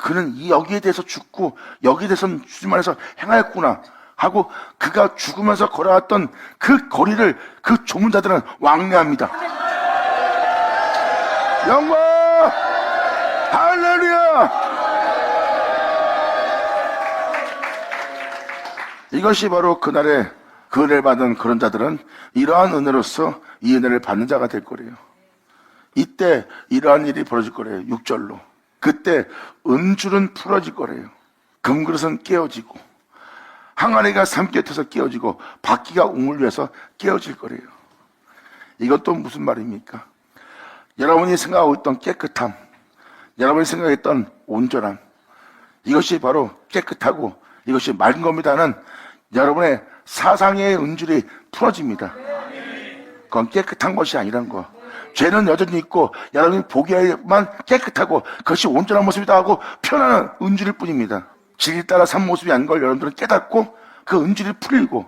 [SPEAKER 1] 그는 여기에 대해서 죽고 여기에 대해서는 주님 안에서 행하였구나 하고 그가 죽으면서 걸어왔던 그 거리를 그 조문자들은 왕래합니다. 영광! 할렐루야! 이것이 바로 그날에 그 은혜를 받은 그런 자들은 이러한 은혜로서 이 은혜를 받는 자가 될 거래요. 이때 이러한 일이 벌어질 거래요. 6절로. 그때 은줄은 풀어질 거래요. 금그릇은 깨어지고 항아리가 삼켜져서 깨어지고 바퀴가 우물려서 깨어질 거래요. 이것도 무슨 말입니까? 여러분이 생각하고 있던 깨끗함, 여러분이 생각했던 온전함, 이것이 바로 깨끗하고 이것이 맑은 겁니다는 여러분의 사상의 은줄이 풀어집니다. 그건 깨끗한 것이 아니란 거. 죄는 여전히 있고 여러분이 보기에만 깨끗하고 그것이 온전한 모습이다 하고 표현하는 은줄일 뿐입니다. 진리 따라 산 모습이 아닌 걸 여러분들은 깨닫고 그 은줄이 풀리고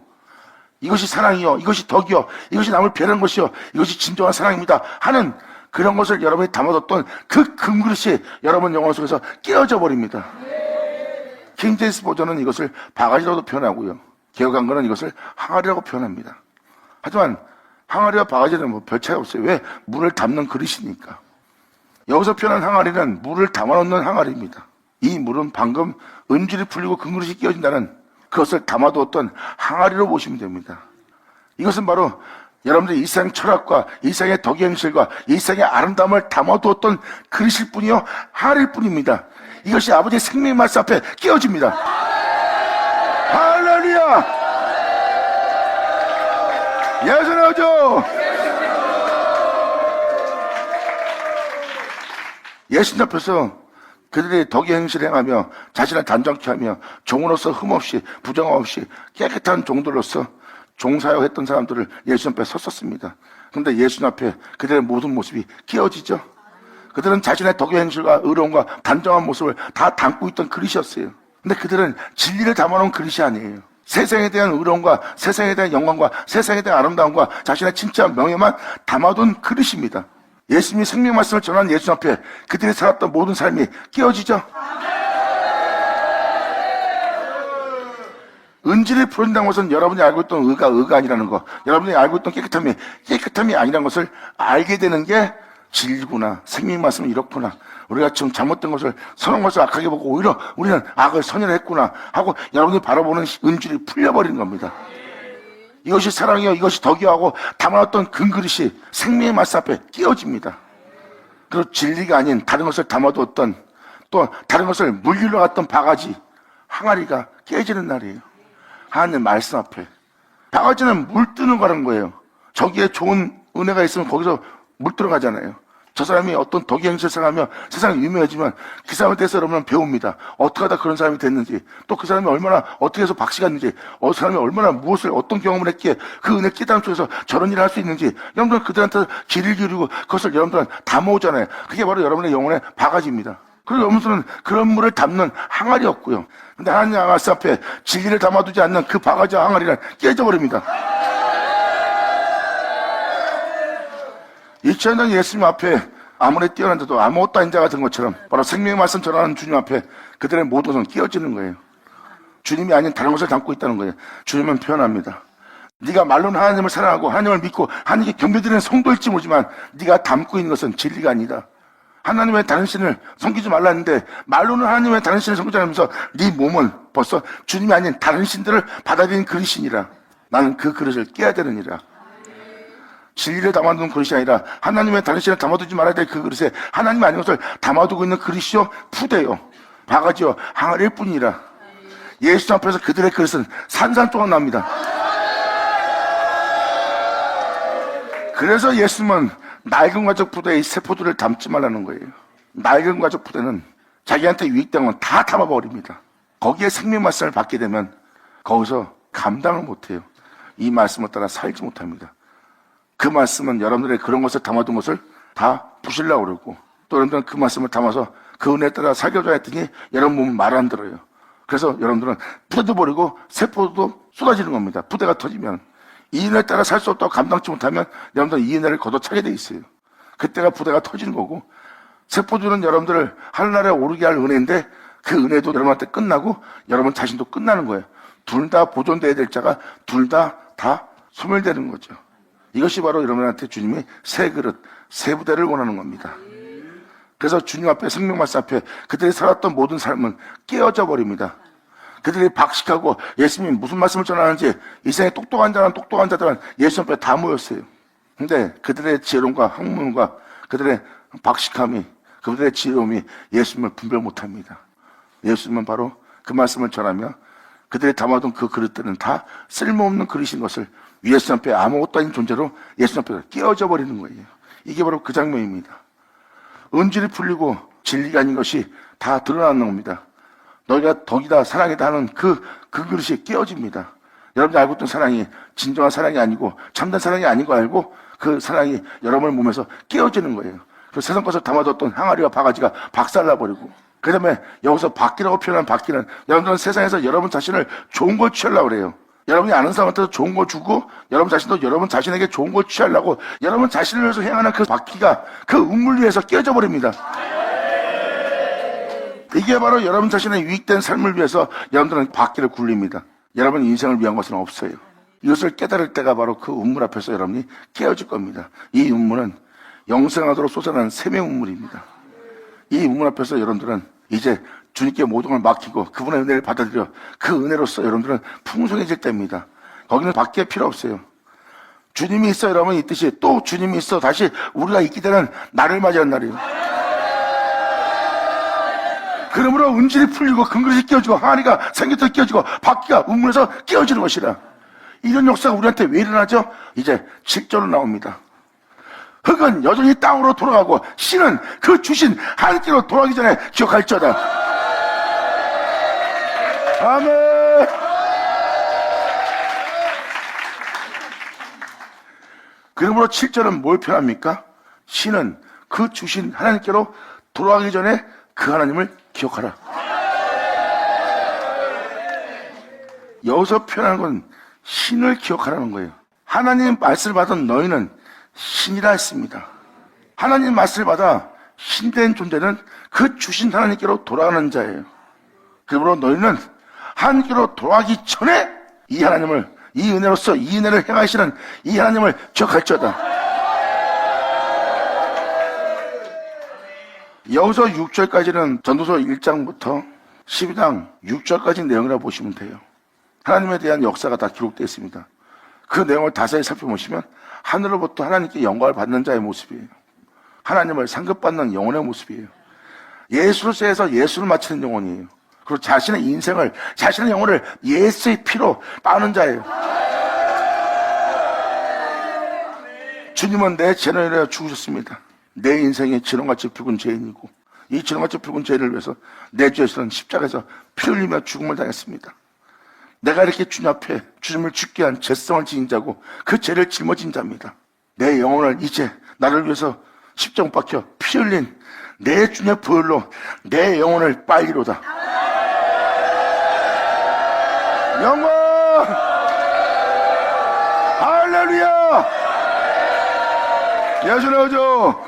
[SPEAKER 1] 이것이 사랑이요, 이것이 덕이요, 이것이 남을 배려하는 것이요, 이것이 진정한 사랑입니다 하는 그런 것을 여러분이 담아뒀던 그 금그릇이 여러분 영혼 속에서 깨어져 버립니다. 킹제임스 버전은 이것을 바가지라고 표현하고요, 개혁한거는 이것을 항아리라고 표현합니다. 하지만 항아리와 바가지는 뭐 별 차이 없어요. 왜? 물을 담는 그릇이니까. 여기서 표현한 항아리는 물을 담아놓는 항아리입니다. 이 물은 방금 은줄이 풀리고 그릇이 끼어진다는 그것을 담아두었던 항아리로 보시면 됩니다. 이것은 바로 여러분들의 일상 철학과 일상의 덕행실과 일상의 아름다움을 담아두었던 그릇일 뿐이요 항아리일 뿐입니다. 이것이 아버지의 생명의 말씀 앞에 끼어집니다. 할렐루야! 예수나오죠. 예수님 앞에서 그들이 덕의 행실을 행하며 자신을 단정케 하며 종으로서 흠없이 부정 없이 깨끗한 종들로서 종사역했던 사람들을 예수님 앞에 섰었습니다. 그런데 예수님 앞에 그들의 모든 모습이 끼어지죠. 그들은 자신의 덕의 행실과 의로움과 단정한 모습을 다 담고 있던 그릇이었어요. 근데 그들은 진리를 담아놓은 그릇이 아니에요. 세상에 대한 의로움과 세상에 대한 영광과 세상에 대한 아름다움과 자신의 진짜 명예만 담아둔 그릇입니다. 예수님이 생명 말씀을 전하는 예수 앞에 그들이 살았던 모든 삶이 끼어지죠. 은질이 풀어진다는 것은 여러분이 알고 있던 의가 아니라는 거, 여러분이 알고 있던 깨끗함이 아니라는 것을 알게 되는 게 진리구나. 생명 말씀은 이렇구나. 우리가 지금 잘못된 것을 선한 것을 악하게 보고 오히려 우리는 악을 선을 했구나 하고 여러분이 바라보는 은질이 풀려버리는 겁니다. 이것이 사랑이요, 이것이 덕이요 하고 담아놨던 금그릇이 생명의 말씀 앞에 끼어집니다. 그리고 진리가 아닌 다른 것을 담아두었던 또 다른 것을 물길로 갔던 바가지, 항아리가 깨지는 날이에요. 하나님 말씀 앞에. 바가지는 물 뜨는 거라는 거예요. 저기에 좋은 은혜가 있으면 거기서 물 들어가잖아요. 저 사람이 어떤 덕의 행실을 생각하며 세상에 유명해지면 그 사람에 대해서 여러분은 배웁니다. 어떻게 하다 그런 사람이 됐는지, 또 그 사람이 얼마나 어떻게 해서 박씨 갔는지, 그 사람이 얼마나 무엇을 어떤 경험을 했기에 그 은혜 깨달음 속에서 저런 일을 할 수 있는지 여러분들은 그들한테 길을 기울이고 그것을 여러분들은 담아오잖아요. 그게 바로 여러분의 영혼의 바가지입니다. 그리고 여러분들은 그런 물을 담는 항아리였고요. 근데 하나님 말씀 앞에 진리를 담아두지 않는 그 바가지와 항아리는 깨져버립니다. 2000년 예수님 앞에 아무리 뛰어난데도 아무것도 아닌 자 같은 것처럼 바로 생명의 말씀 전하는 주님 앞에 그들의 모든 것은 끼어지는 거예요. 주님이 아닌 다른 것을 담고 있다는 거예요. 주님은 표현합니다. 네가 말로는 하나님을 사랑하고 하나님을 믿고 하나님께 경배드리는 성도일지 모르지만 네가 담고 있는 것은 진리가 아니다. 하나님의 다른 신을 섬기지 말라 했는데 말로는 하나님의 다른 신을 섬기지 않으면서 네 몸은 벌써 주님이 아닌 다른 신들을 받아들이는 그릇이니라. 나는 그 그릇을 깨야 되느니라. 진리를 담아두는 그릇이 아니라 하나님의 다른 신을 담아두지 말아야 될 그 그릇에 하나님 아닌 것을 담아두고 있는 그릇이요 푸대요 바가지요 항아리일 뿐이라. 예수 앞에서 그들의 그릇은 산산조각 납니다. 그래서 예수님은 낡은 가죽 푸대에 새 포도를 담지 말라는 거예요. 낡은 가죽 푸대는 자기한테 유익된 건 다 담아버립니다. 거기에 생명 말씀을 받게 되면 거기서 감당을 못해요. 이 말씀을 따라 살지 못합니다. 그 말씀은 여러분들의 그런 것을 담아둔 것을 다 부시려고 그러고 또 여러분들은 그 말씀을 담아서 그 은혜에 따라 살겨줘야 했더니 여러분 몸은 말 안 들어요. 그래서 여러분들은 푸대도 버리고 새 포도도 쏟아지는 겁니다. 푸대가 터지면 이 은혜에 따라 살 수 없다고 감당치 못하면 여러분들은 이 은혜를 걷어차게 돼 있어요. 그때가 푸대가 터지는 거고 새 포도는 여러분들을 하늘나라에 오르게 할 은혜인데 그 은혜도 여러분한테 끝나고 여러분 자신도 끝나는 거예요. 둘 다 보존돼야 될 자가 둘 다 소멸되는 거죠. 이것이 바로 여러분한테 주님이 새 그릇, 새 부대를 원하는 겁니다. 그래서 주님 앞에 생명 말씀 앞에 그들이 살았던 모든 삶은 깨어져 버립니다. 그들이 박식하고 예수님이 무슨 말씀을 전하는지 이 세상에 똑똑한 자들은 예수 앞에 다 모였어요. 근데 그들의 지혜로움과 학문과 그들의 박식함이 그들의 지혜로움이 예수님을 분별 못합니다. 예수님은 바로 그 말씀을 전하며 그들이 담아둔 그 그릇들은 다 쓸모없는 그릇인 것을 예수 앞에 아무것도 아닌 존재로 예수 앞에 끼어져 버리는 거예요. 이게 바로 그 장면입니다. 은질이 풀리고 진리가 아닌 것이 다 드러나는 겁니다. 너희가 덕이다 사랑이다 하는 그 그릇이 끼어집니다. 여러분이 알고 있던 사랑이 진정한 사랑이 아니고 참된 사랑이 아닌 거 알고 그 사랑이 여러분의 몸에서 끼어지는 거예요. 그 세상 것을 담아뒀던 항아리와 바가지가 박살나버리고 그 다음에 여기서 바퀴라고 표현한 바퀴는 여러분들은 세상에서 여러분 자신을 좋은 걸 취하려고 그래요. 여러분이 아는 사람한테도 좋은 걸 주고 여러분 자신도 여러분 자신에게 좋은 걸 취하려고 여러분 자신을 위해서 행하는 그 바퀴가 그 운물 위에서 깨져 버립니다. 이게 바로 여러분 자신의 유익된 삶을 위해서 여러분들은 바퀴를 굴립니다. 여러분 인생을 위한 것은 없어요. 이것을 깨달을 때가 바로 그 운물 앞에서 여러분이 깨어질 겁니다. 이 운물은 영생하도록 솟아나는 생명 운물입니다. 이 운물 앞에서 여러분들은 이제 주님께 모든 걸 맡기고 그분의 은혜를 받아들여 그 은혜로서 여러분들은 풍성해질 때입니다. 거기는 밖에 필요 없어요. 주님이 있어 여러분 있듯이 또 주님이 있어 다시 우리가 있게 되는 날을 맞이하는 날이에요. 그러므로 은질이 풀리고 금그릇이 끼워지고 항아리가 생겨서 끼워지고 바퀴가 우물에서 끼워지는 것이라. 이런 역사가 우리한테 왜 일어나죠? 이제 7절로 나옵니다. 흙은 여전히 땅으로 돌아가고 신은 그 주신 하늘께로 돌아가기 전에 기억할지어다. 아멘. 그러므로 7절은 뭘 표현합니까? 신은 그 주신 하나님께로 돌아가기 전에 그 하나님을 기억하라. 여기서 표현하는 건 신을 기억하라는 거예요. 하나님 말씀을 받은 너희는 신이라 했습니다. 하나님 말씀을 받아 신된 존재는 그 주신 하나님께로 돌아가는 자예요. 그러므로 너희는 하나님께로 돌아가기 전에 이 하나님을, 이 은혜로서 이 은혜를 행하시는 이 하나님을 기억할지어다. 여기서 6절까지는 전도서 1장부터 12장 6절까지 내용이라고 보시면 돼요. 하나님에 대한 역사가 다 기록되어 있습니다. 그 내용을 자세히 살펴보시면 하늘로부터 하나님께 영광을 받는 자의 모습이에요. 하나님을 상급받는 영혼의 모습이에요. 예수로서에서 예수를 마치는 영혼이에요. 그리고 자신의 인생을, 자신의 영혼을 예수의 피로 빠는 자예요. 주님은 내 죄를 위하여 죽으셨습니다. 내 인생의 지렁같이 붉은 죄인이고 이 지렁같이 붉은 죄를 위해서 내 죄에서는 십자가에서 피 흘리며 죽음을 당했습니다. 내가 이렇게 주님 앞에 주님을 죽게 한 죄성을 지닌 자고 그 죄를 짊어진 자입니다. 내 영혼을 이제 나를 위해서 십자가 못 박혀 피 흘린 내 주님의 보혈로 내 영혼을 빨리로다. 영광! 할렐루야! 예수 나오죠?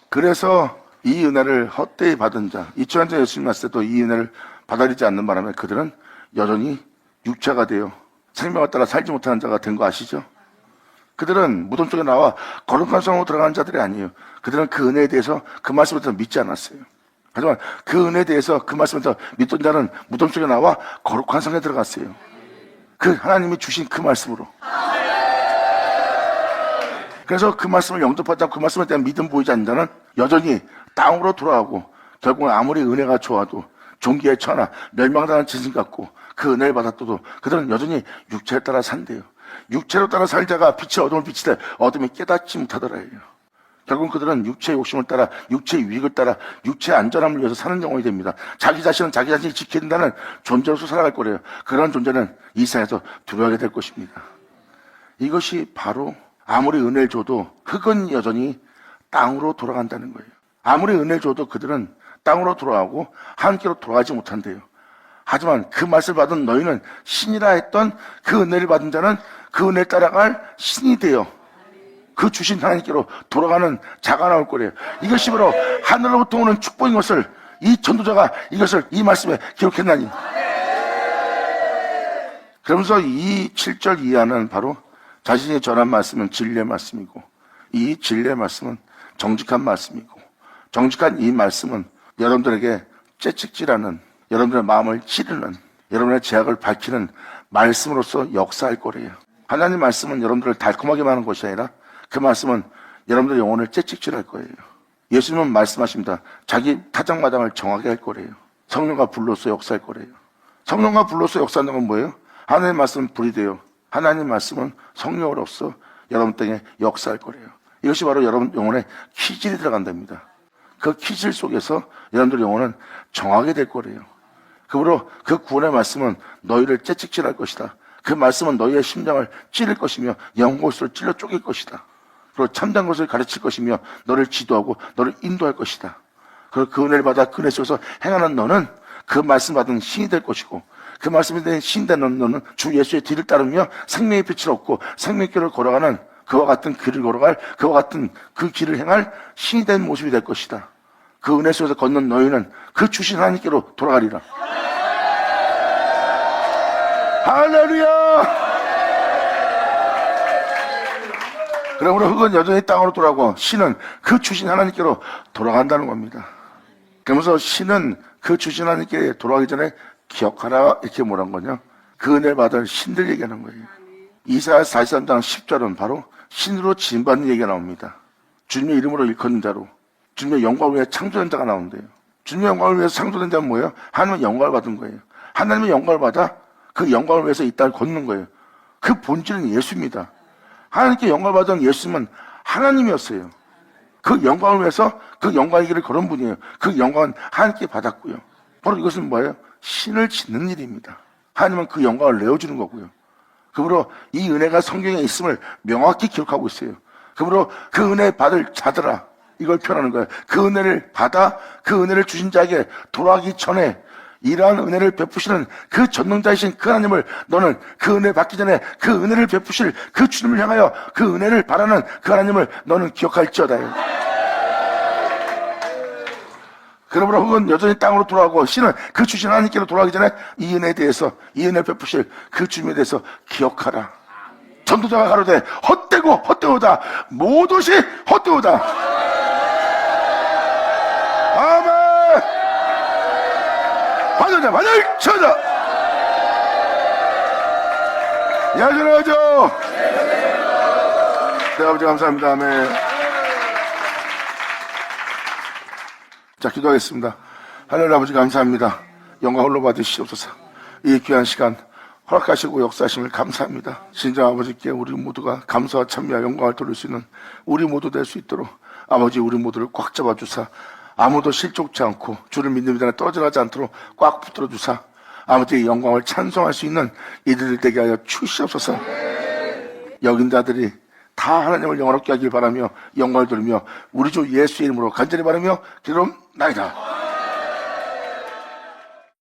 [SPEAKER 1] 그래서 이 은혜를 헛되이 받은 자, 2000년 전 예수님 왔을 때도 이 은혜를 받아들이지 않는 바람에 그들은 여전히 육체가 되어 생명을 따라 살지 못하는 자가 된 거 아시죠? 그들은 무덤 속에 나와 거룩한 성으로 들어가는 자들이 아니에요. 그들은 그 은혜에 대해서 그 말씀을 더 믿지 않았어요. 하지만 그 은혜에 대해서 그 말씀을 더 믿던 자는 무덤 속에 나와 거룩한 성에 들어갔어요. 그 하나님이 주신 그 말씀으로. 그래서 그 말씀을 영접하지 않고 그 말씀에 대한 믿음 보이지 않는 자는 여전히 땅으로 돌아가고 결국은 아무리 은혜가 좋아도 종기에 처하나 멸망당한 짐승 같고 그 은혜를 받았어도 그들은 여전히 육체를 따라 산대요. 육체로 따라 살 자가 빛의 어둠을 비치되 어둠이 깨닫지 못하더라요. 결국 그들은 육체의 욕심을 따라 육체의 유익을 따라 육체의 안전함을 위해서 사는 영혼이 됩니다. 자기 자신은 자기 자신이 지켜야 된다는 존재로서 살아갈 거래요. 그런 존재는 이 세상에서 두려워하게 될 것입니다. 이것이 바로 아무리 은혜를 줘도 흙은 여전히 땅으로 돌아간다는 거예요. 아무리 은혜를 줘도 그들은 땅으로 돌아가고 하나님께로 돌아가지 못한대요. 하지만 그 말씀을 받은 너희는 신이라 했던 그 은혜를 받은 자는 그 은혜를 따라갈 신이 되어 그 주신 하나님께로 돌아가는 자가 나올 거래요. 이것이 바로 하늘로부터 오는 축복인 것을 이 전도자가 이것을 이 말씀에 기록했나니. 그러면서 이 7절 이하는 바로 자신이 전한 말씀은 진리의 말씀이고 이 진리의 말씀은 정직한 말씀이고 정직한 이 말씀은 여러분들에게 채찍질하는 여러분들의 마음을 찌르는 여러분의 죄악을 밝히는 말씀으로서 역사할 거래요. 하나님 말씀은 여러분들을 달콤하게만 하는 것이 아니라 그 말씀은 여러분들의 영혼을 채찍질할 거예요. 예수님은 말씀하십니다. 자기 타작마당을 정하게 할 거래요. 성령과 불로서 역사할 거래요. 성령과 불로서 역사하는 건 뭐예요? 하나님의 말씀은 불이 되어 하나님 말씀은 성령으로서 여러분 땅에 역사할 거래요. 이것이 바로 여러분 영혼에 키질이 들어간답니다. 그 키질 속에서 여러분들 영혼은 정하게 될 거래요. 그러므로 그 구원의 말씀은 너희를 채찍질할 것이다. 그 말씀은 너희의 심장을 찌를 것이며 영곳으로 찔러 쪼갤 것이다. 그리고 참된 것을 가르칠 것이며 너를 지도하고 너를 인도할 것이다. 그리고 그 은혜를 받아 그 은혜 속에서 행하는 너는 그 말씀 받은 신이 될 것이고 그 말씀에 대한 신된 너는 주 예수의 뒤를 따르며 생명의 빛을 얻고 생명의 길을 걸어가는 그와 같은 길을 걸어갈 그와 같은 그 길을 행할 신이 된 모습이 될 것이다. 그 은혜 속에서 걷는 너희는 그 주신 하나님께로 돌아가리라. 할렐루야! 그러므로 흙은 여전히 땅으로 돌아가고 신은 그 주신 하나님께로 돌아간다는 겁니다. 그러면서 신은 그 주신 하나님께 돌아가기 전에 기억하라 이렇게 뭐란 거냐? 그 은혜를 받은 신들 얘기하는 거예요. 이사야 43장 10절은 바로 신으로 지음받는 얘기가 나옵니다. 주님의 이름으로 일컫는 자로 주님의 영광을 위해 창조된 자가 나온대요. 주님의 영광을 위해서 창조된 자는 뭐예요? 하나님의 영광을 받은 거예요. 하나님의 영광을 받아 그 영광을 위해서 이 땅을 걷는 거예요. 그 본질은 예수입니다. 하나님께 영광을 받은 예수님은 하나님이었어요. 그 영광을 위해서 그 영광의 길을 걸은 분이에요. 그 영광은 하나님께 받았고요. 바로 이것은 뭐예요? 신을 짓는 일입니다. 하나님은 그 영광을 내어주는 거고요. 그러므로 이 은혜가 성경에 있음을 명확히 기록하고 있어요. 그러므로 그 은혜 받을 자들아, 이걸 표현하는 거예요. 그 은혜를 받아 그 은혜를 주신 자에게 돌아가기 전에 이러한 은혜를 베푸시는 그 전능자이신 그 하나님을 너는 그 은혜 받기 전에 그 은혜를 베푸실 그 주님을 향하여 그 은혜를 바라는 그 하나님을 너는 기억할지어다요. 그러므로 흙은 여전히 땅으로 돌아가고 신은 그 주신 하나님께로 돌아가기 전에 이 은혜에 대해서 이 은혜를 베푸실 그 주님에 대해서 기억하라. 전도자가 가로되 헛되고 헛되오다 모두시 헛되오다. 아멘. 받으자 받을쳐다. 야전하죠. 네, 아버지 감사합니다. 아멘. 자, 기도하겠습니다. 하나님 아버지 감사합니다. 영광 홀로 받으시옵소서. 이 귀한 시간 허락하시고 역사하심을 감사합니다. 신정 아버지께 우리 모두가 감사와 찬미와 영광을 돌릴 수 있는 우리 모두 될 수 있도록 아버지 우리 모두를 꽉 잡아주사 아무도 실족치 않고 주를 믿는 믿음에 떨어져가지 않도록 꽉 붙들어 주사 아버지의 영광을 찬송할 수 있는 이들을 되게 하여 주시옵소서. 여긴 자들이 다 하나님을 영원롭게 하길 바라며 영광을 돌리며 우리 주 예수의 이름으로 간절히 바라며 기도합니다.